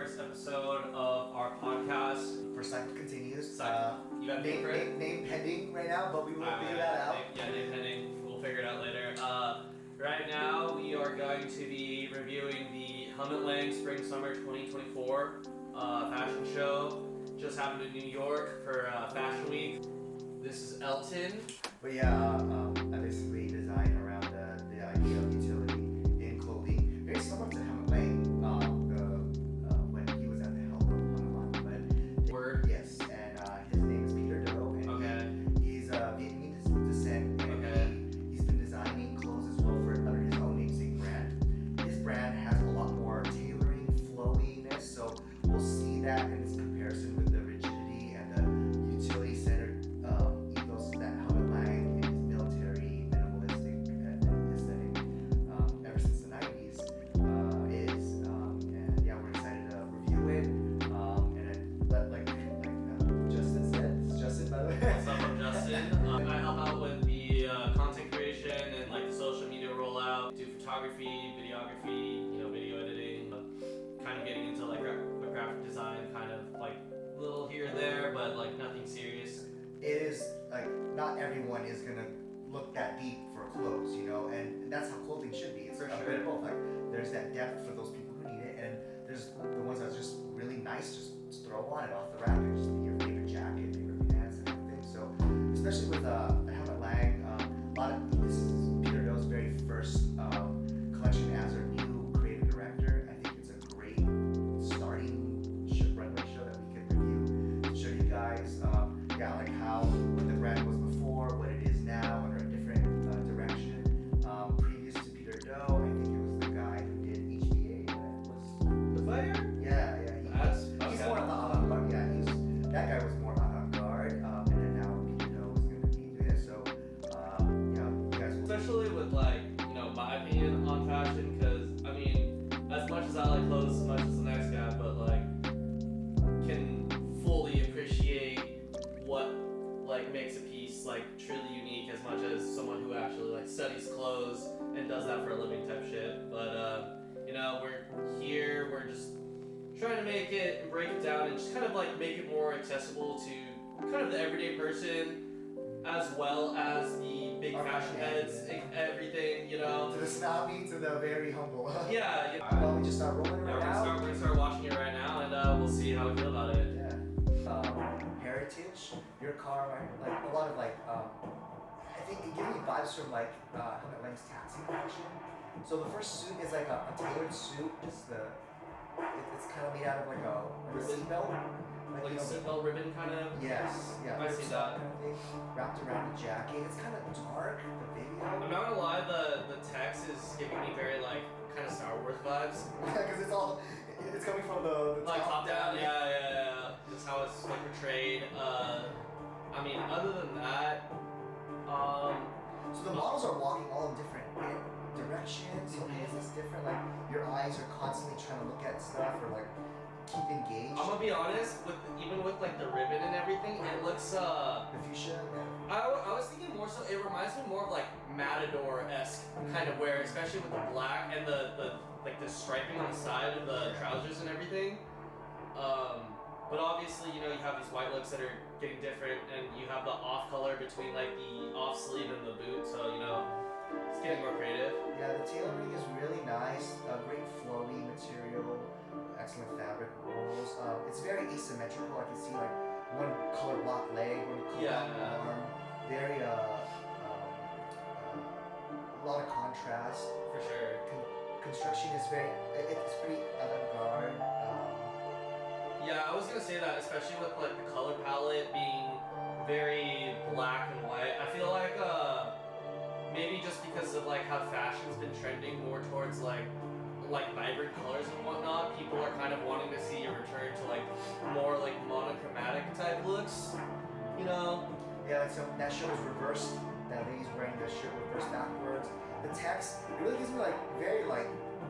first episode of our podcast. First cycle continues. You got name pending right now, but we will figure that out. Name pending. We'll figure it out later. Right now, we are going to be reviewing the Helmut Spring Summer 2024 fashion show. Just happened in New York for Fashion Week. This is Elton. But yeah, I basically designed around the idea of utility in clothing. Very similar to Helmut when he was at the helm of Helmut. Word. Yes, and his name is Peter Do, and he's Vietnamese descent, and he's been designing clothes as well for under his own namesake brand. His brand has a lot more tailoring, flowiness, so we'll see that in its comparison with the rigidity and the utility-centered ethos that Helmut in his military, minimalistic aesthetic ever since the 90s is. And yeah, we're excited to review it. And like Justin said, this is Justin, by the way. What's up, I'm Justin. I help out with the content creation and like the social media rollout, do photography, videography, video editing, kind of getting into like graphic design, kind of like little here or there, but like nothing serious. It is like not everyone is gonna look that deep for clothes, and that's how clothing should be. It's for a sure. bit of both. Like there's that depth for those people who need it, and there's the ones that's just really nice, just throw on it off the rack and just be your favorite jacket, favorite pants, and everything. So especially with Helmut this is Peter Do's very first collection as our new creative director. I think it's a great starting runway show that we can review to show you guys. Like what the brand was before, what it is now, under a different direction. Previous to Peter Do, I think it was the guy who did HBA. That was The player? Yeah. He's more on the avant-garde. Yeah, that guy was more avant-garde, and then now Peter Do is going to be doing it. So, you guys will. Especially with my opinion on fashion, because I mean, as much as I like clothes as much as the next guy, but can fully appreciate what makes a piece truly unique as much as someone who actually studies clothes and does that for a living type shit. But we're here, we're just trying to make it and break it down and just kind of make it more accessible to kind of the everyday person as well as the big fashion heads, everything, To the snobby, to the very humble. Yeah. Well, we just start rolling right now. We're gonna start watching it right now, and we'll see how we feel about it. Yeah. Heritage, your car, right? A lot of I think it gives me vibes from Helmut taxi collection. So the first suit is a tailored suit, just it's kind of made out of a seatbelt. Like a seatbelt ribbon kind of? Yes, yeah. I see that. Kind of thing, wrapped around the jacket. It's kind of dark, the video. I'm not gonna lie, the text is giving me very kind of Star Wars vibes. Because it's coming from the top down. Yeah. That's how it's portrayed. I mean, other than that, so the models are walking all in different directions. Okay, it's different. Your eyes are constantly trying to look at stuff or keep engaged. I'm gonna be honest, even with the ribbon and everything, it looks the fuchsia. Yeah. I was thinking more so. It reminds me more of Matador-esque kind of wear, especially with the black and the striping on the side of the trousers and everything. But obviously, you have these white looks that are getting different, and you have the off color between the off sleeve and the boot. So it's getting more creative. Yeah, the tailoring is really nice. Great flowy material. Excellent fabric rolls. It's very asymmetrical. I can see one color block leg, one color block arm. Very a lot of contrast. For sure. Construction is it's pretty avant-garde. Yeah, I was gonna say that, especially with the color palette being very black and white. I feel maybe just because of how fashion's been trending more towards vibrant colors and whatnot, people are kind of wanting to see a return to more monochromatic type looks, Yeah, so that show is reversed. That lady's wearing the shirt reversed backwards. The text, it really gives me very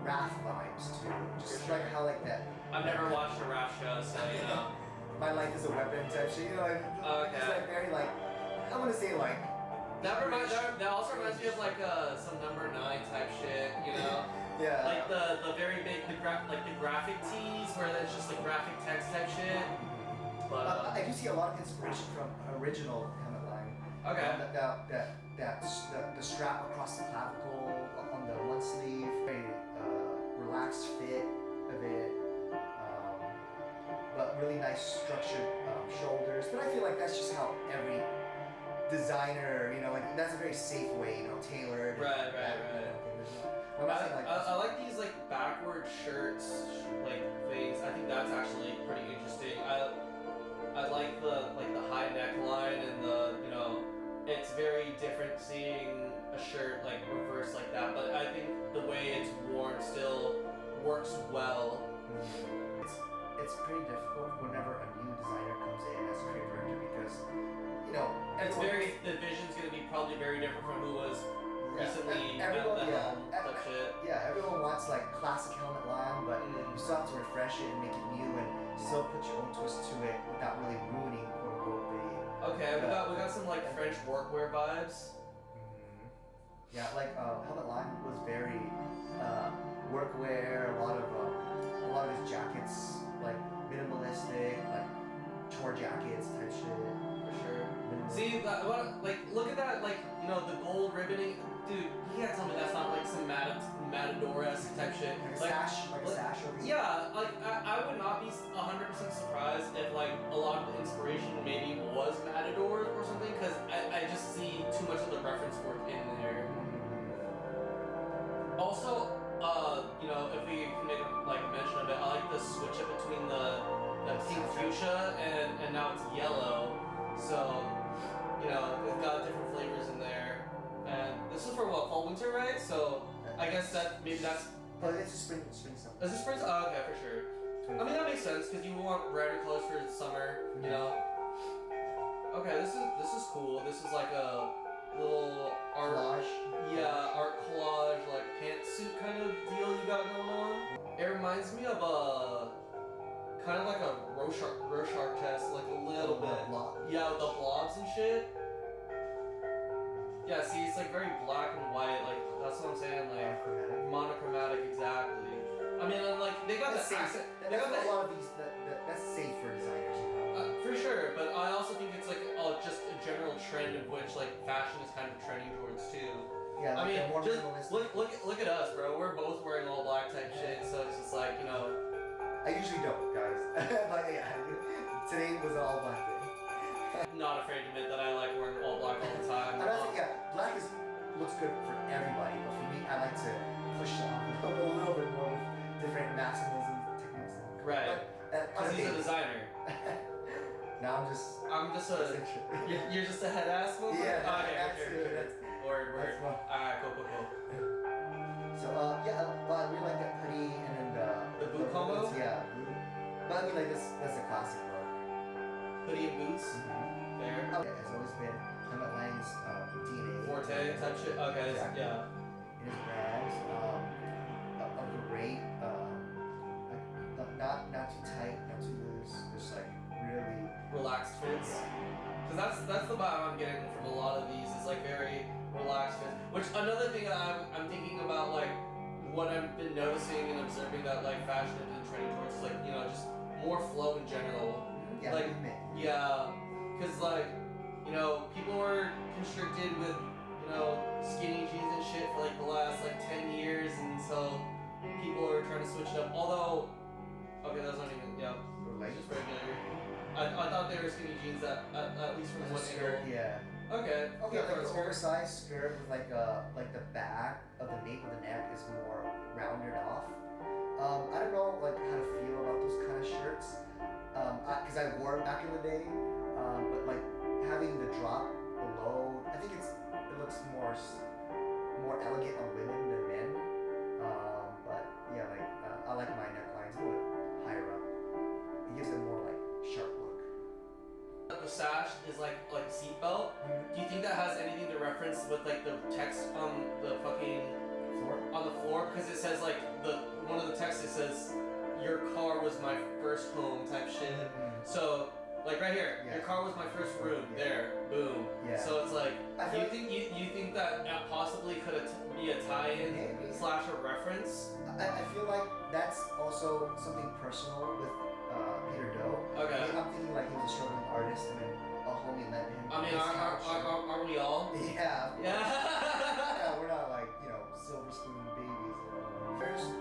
Raph vibes too. Just how that. I've never watched a Raph show, so My life is a weapon type shit. Okay. It's very I want to say That also reminds me of some number 9 type shit, Yeah. Like the very big like the graphic tees where it's just like graphic text type shit. But I do see a lot of inspiration from original Helmut line. okay. The strap across the clavicle on the one sleeve, very relaxed fit of it, but really nice structured shoulders. But I feel like that's just how every designer, and that's a very safe way, tailored. Right. I'm not saying I like these like backward shirts like things. I think that's actually pretty interesting. I like the high neckline and it's very different seeing a shirt like reversed like that, but I think the way it's worn still works well. It's pretty difficult whenever a new designer comes in as a creative director because the vision's gonna be probably very different from who was recently at the helm type shit. Yeah, everyone wants like classic Helmut line, but you still have to refresh it and make it new and still put your own twist to it without really ruining quote unquote the. Okay, we got some like French workwear vibes. Yeah, like Helmut line was very workwear. A lot of his jackets like minimalistic, like chore jackets type shit. For sure. See, look at that, like, the gold ribboning. Dude, you can't tell me that's not like some Matador-esque type shit. Like a sash over here. Yeah, like, I would not be 100% surprised if, like, a lot of the inspiration maybe was Matador or something, because I just see too much of the reference work in there. Also, if we can make like a mention of it, I like the switch up between the pink fuchsia and now it's yellow. So, it's got different flavors in there. And this is for what, fall winter, right? So I guess that's. Oh, it's a spring stuff. Is it spring? Oh, okay, for sure. I mean that makes sense because you want brighter colors for the summer, Okay, this is cool. This is like a little art collage. Yeah, art collage, like pantsuit kind of deal you got going on. It reminds me of kind of like a Rorschach test, like a little bit. Yeah, with the blobs and shit. Yeah, see, it's like very black and white, like that's what I'm saying, like monochromatic, exactly. I mean, and, like they got that's the safe. accent. They got a lot of these. That's safe for designers. For sure, but I also think it's like just a general trend of which like fashion is kind of trending towards too. Yeah, like I mean, more just minimalistic. look at us, bro. We're both wearing all black type shit, so it's just like I usually don't, guys. But yeah, today was an all black day. I'm not afraid to admit that I like wearing all black all the time. And I think black looks good for everybody, but for me, I like to push it on a little bit more with different maximism techniques. Right. Because he's a designer. Now I'm just a. You're just a head ass motherfucker? Yeah. Oh, okay, That's sure. good. Word. That's fun. Alright, cool. So I really like that hoodie and then the boot combo. Boots, yeah. But I mean, like that's a classic look. Hoodie and boots. Fair. Okay, has always been Helmut Lang's DNA. Forte type shit. Okay. Exactly. Yeah. In his bags, a great, not too tight, not too loose, just like really Relaxed fits. Because that's the vibe I'm getting from a lot of these. Is like very relaxed fits. Which another thing that I'm thinking about, like what I've been noticing and observing that like fashion has been trending towards is like just more flow in general. Yeah, like yeah, because like people were constricted with skinny jeans and shit for like the last like 10 years, and so people are trying to switch it up. Although, okay, that's not even just regular. I thought they were skinny jeans at least from one skirt. angle. Yeah. Okay. Okay, like an oversized skirt with like the back of the nape of the neck is more rounded off. I don't know like how to feel about those kind of shirts. Because I wore it back in the day, but like having the drop below, I think it looks more elegant on women than men. But yeah, like I like my necklines a little bit higher up. It gives it more like sharp look. The sash is like a seatbelt. Do you think that has anything to reference with like the text on the fucking Floor? on the floor? Because it says like one of the texts it says your car was my first home type shit. So like right here, your car was my first room. There, boom. Yeah. So it's like, I you think that possibly could be a tie-in / a reference preference? I feel like that's also something personal with Peter Doe. Okay. I mean, I'm thinking like he was a struggling artist and then a homie lent him. I mean, his are couch. we all? Yeah. Yeah. Yeah, we're not like, silver spoon babies. First,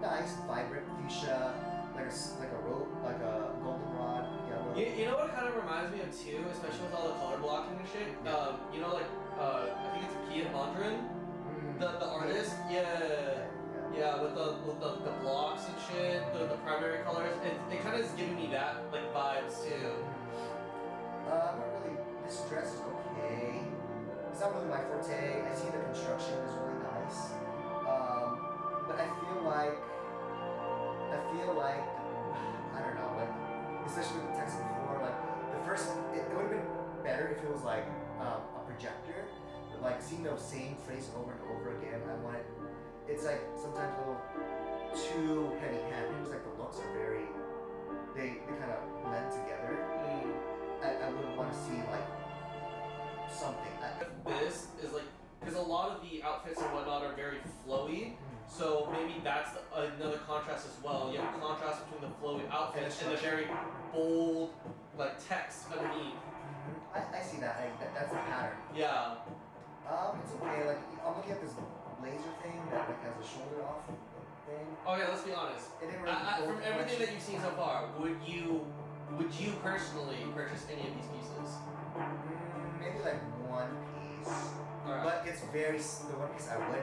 nice, vibrant fuchsia, like a rope, like a goldenrod yellow. You know what it kind of reminds me of too, especially with all the color blocking and shit. I think it's Piet Mondrian, the artist. Yeah, with the blocks and shit, the primary colors. It kind of is giving me that like vibes too. Not really. This dress is okay. It's not really my forte. I see the construction is really nice. But I feel like I don't know, like especially with the text before, like the first it would have been better if it was like a projector, but like seeing the same phrase over and over again. It's like sometimes a little too heavy-handed. It's like the looks are very they kind of blend together. I would want to see like something. This is like because a lot of the outfits and whatnot are very flowy. So maybe that's another contrast as well. You have a contrast between the flowy outfits and the very bold, like text underneath. I see that. That's the pattern. Yeah. It's okay. Like I'm looking at this blazer thing that like has a shoulder off thing. Okay, let's be honest. From everything that you've seen so far, would you personally purchase any of these pieces? Maybe like one piece. Alright. But it's the one piece I would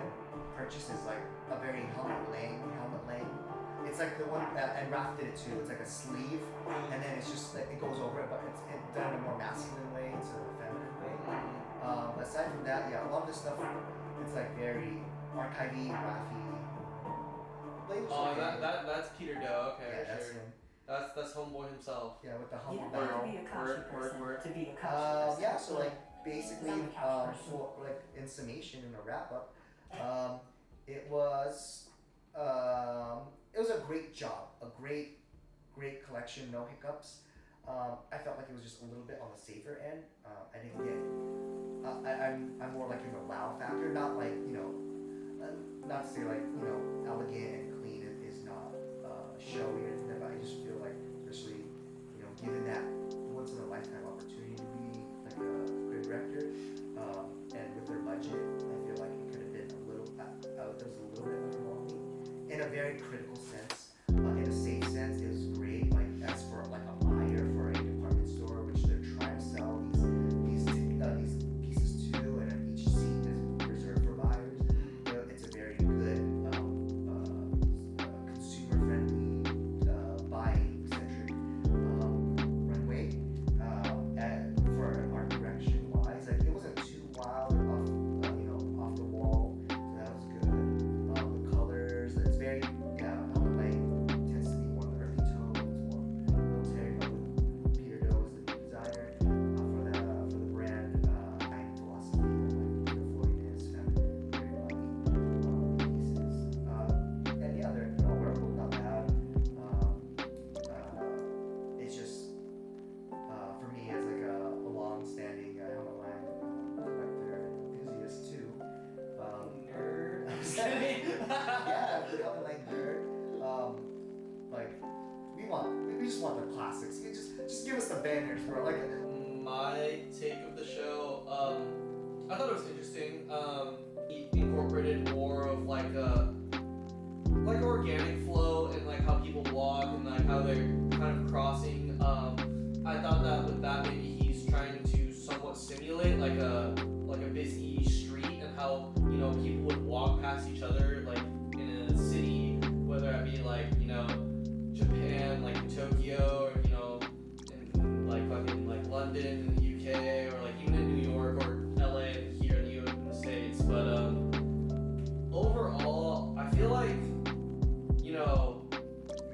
purchase is like a very Helmut Lang. It's like the one and Raph did it too. It's like a sleeve, and then it's just like it goes over it, but it's done in a more masculine way to a feminine way. Aside from that, yeah, a lot of this stuff, it's like very archivey, Raphy. Oh, that's Peter Doe. Okay, Yeah, that's sure. him. That's homeboy himself. Yeah, with the You humble don't have bow. to be a Kashi person Word. to be a Kashi person. Yeah, so like basically, I'm a Kashi person. for like in summation, in a wrap up, it was a great job, a great collection, no hiccups. I felt like it was just a little bit on the safer end. I didn't get. I'm more like in the wow factor, not like not to say like elegant and clean is not showy or anything, but I just feel like, especially given that once in a lifetime opportunity to be like a great director, and with their budget, I feel like it could have been a little. It was a little bit underwhelming in a very critical sense. In a safe sense, it was great. Like as for like a buyer for a department store, which they're trying to sell these pieces to, and each seat is reserved for buyers. It's a very good consumer-friendly, buying-centric runway. And for an art direction-wise, like it wasn't too wild or off the wall. So that was good. The colors, it's very Helmut Lang tends to be more earthy tones, more military, but with Peter Doe as the new designer for the brand, guiding philosophy of like the floatiness, feminine, very lovely pieces. And yeah, they're all wearable, not bad. It's just for me as like a long-standing Helmut Lang collector and enthusiast too. Nerd. Yeah, the Helmut Lang nerd. Like we just want the classics. You just give us the bangers, bro. Like My take of the show, I thought it was interesting. It incorporated more of like a organic flow and like how people walk and like how they're kind of crossing. I thought that with that maybe he's trying to somewhat simulate like a busy street and how people would walk past each other like in a city, whether it be like Japan, like in Tokyo, or in like fucking like London in the UK, or like even in New York or LA here in the States. But overall, I feel like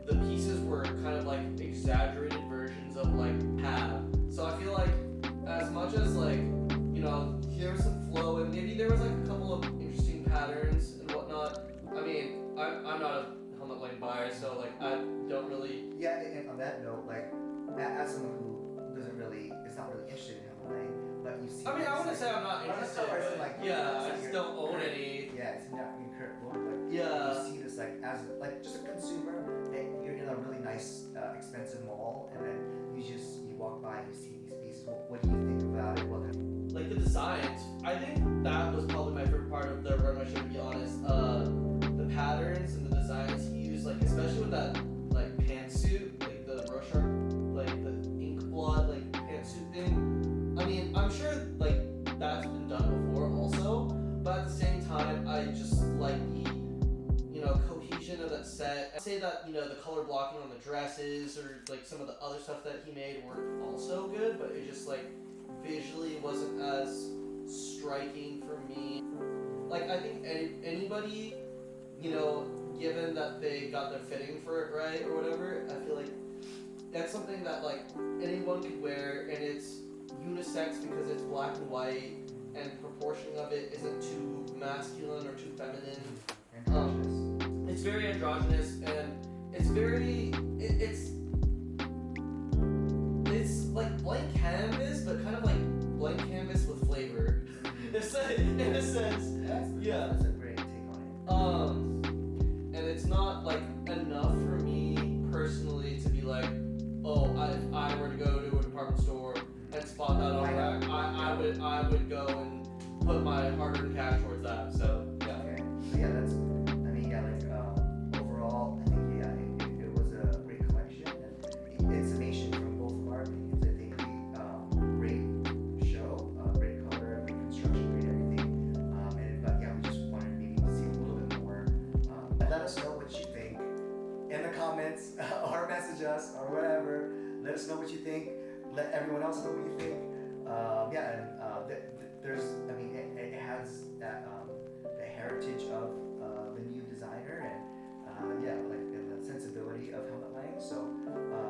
the pieces were kind of like exaggerated versions of like Pav. So I feel like as much as like here's some flow and maybe there was like a couple of interesting patterns and whatnot. I mean, I'm not a Helmut Lang buyer, so like I don't really. yeah, and on that note, like as someone who is not really interested in Helmut Lang, but you see. I mean, I wouldn't say I'm not But interested, it's but like, yeah, I it's just like don't own any. Yeah, it's not your current book, but Yeah. you as like just a consumer, you're in a really nice, expensive mall, and then you walk by and you see these pieces. What do you think about it? Like the designs, I think that was probably my favorite part of the Runway show, to be honest. The patterns and the designs he used, like especially with that like pantsuit, like the Rorschach, like the ink blot, like pantsuit thing. I mean, I'm sure like that's been done before also, but at the same time, I just like the cohesion of that set. I'd say that the color blocking on the dresses or like some of the other stuff that he made were also good, but it just like visually wasn't as striking for me. Like I think anybody, given that they got their fitting for it right or whatever, I feel like that's something that like anyone could wear, and it's unisex because it's black and white, and proportioning of it isn't too masculine or too feminine. It's very androgynous, and it's very it's like blank canvas, but kind of like blank canvas with flavor. In a sense. Yeah. That's a great take on it. And it's not like enough for me personally to be like, oh, if I were to go to a department store and spot that on rack, I would go and put my hard-earned cash towards that. So yeah. Okay. So yeah, that's. Overall, I think it was a great collection, and in summation from both of our opinions, I think great show, great color, great construction, great everything. But yeah, we just wanted maybe to see a little bit more. Let us know what you think in the comments, or message us, or whatever. Let us know what you think. Let everyone else know what you think. There's, I mean, it has that the heritage of the new designer, and the sensibility of Helmut Lang. So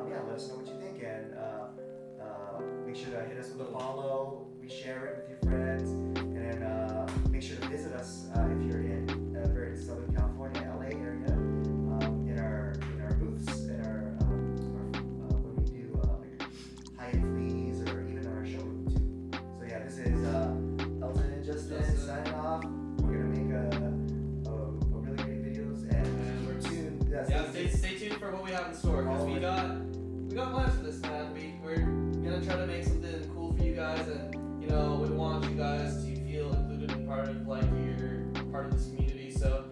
let us know what you think, and make sure to hit us with a follow, reshare it with your friends, and then make sure to visit us if you're in Southern California, LA area, in our booths, in our when we do like high-end fleas, or even our showroom too. So yeah, this is Elton and Justin signing off. We're gonna make a really great videos, and we're tuned. Yeah, stay tuned for what we have in store, because we got plans for this, man. We're gonna try to make something cool for you guys, and we want you guys to feel included and part of you're part of this community. So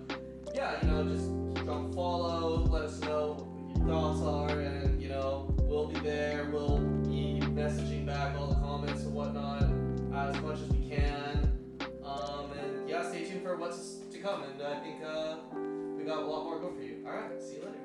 yeah, just drop a follow, let us know what your thoughts are, and we'll be there. We'll be messaging back all the comments and whatnot as much as we can. And yeah, stay tuned for what's to come, and I think we got a lot more going for you. All right, see you later.